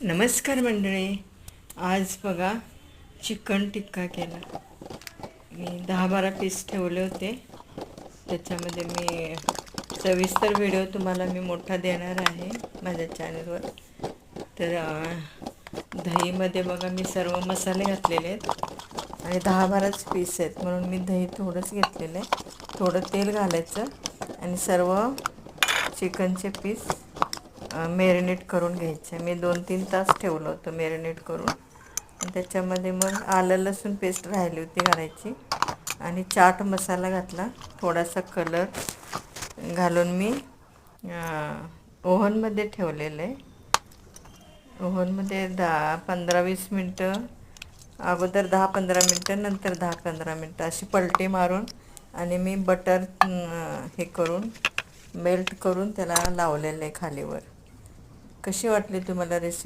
नमस्कार मंडळी. आज बघा चिकन टिक्का केला. मी 10-12 पीस ठेवले होते. त्याच्यामध्ये मी सविस्तर व्हिडिओ तुम्हाला मी मोठा देणार आहे माझ्या चॅनलवर. तर दहीमध्ये बघा मी सर्व मसाले घातलेले आहेत आणि 10-12च पीस आहेत म्हणून मी दही थोडंच घेतलेलं आहे. थोडं तेल घालायचं आणि सर्व चिकनचे पीस मॅरिनेट करून घ्यायचे. मी 2-3 तास ठेवलं होतं मॅरिनेट करून. आणि त्याच्यामध्ये मग आलं लसूण पेस्ट राहिली होती घालायची आणि चाट मसाला घातला. थोडासा कलर घालून मी ओव्हनमध्ये ठेवलेलं आहे. ओव्हनमध्ये 10-15-20 मिनटं, अगोदर 10-15 मिनटं, नंतर 10-15 मिनटं अशी पलटी मारून आणि मी बटर हे करून मेल्ट करून त्याला लावलेलं आहे खालीवर. कशी वाटली तुम्हाला रेसिपी?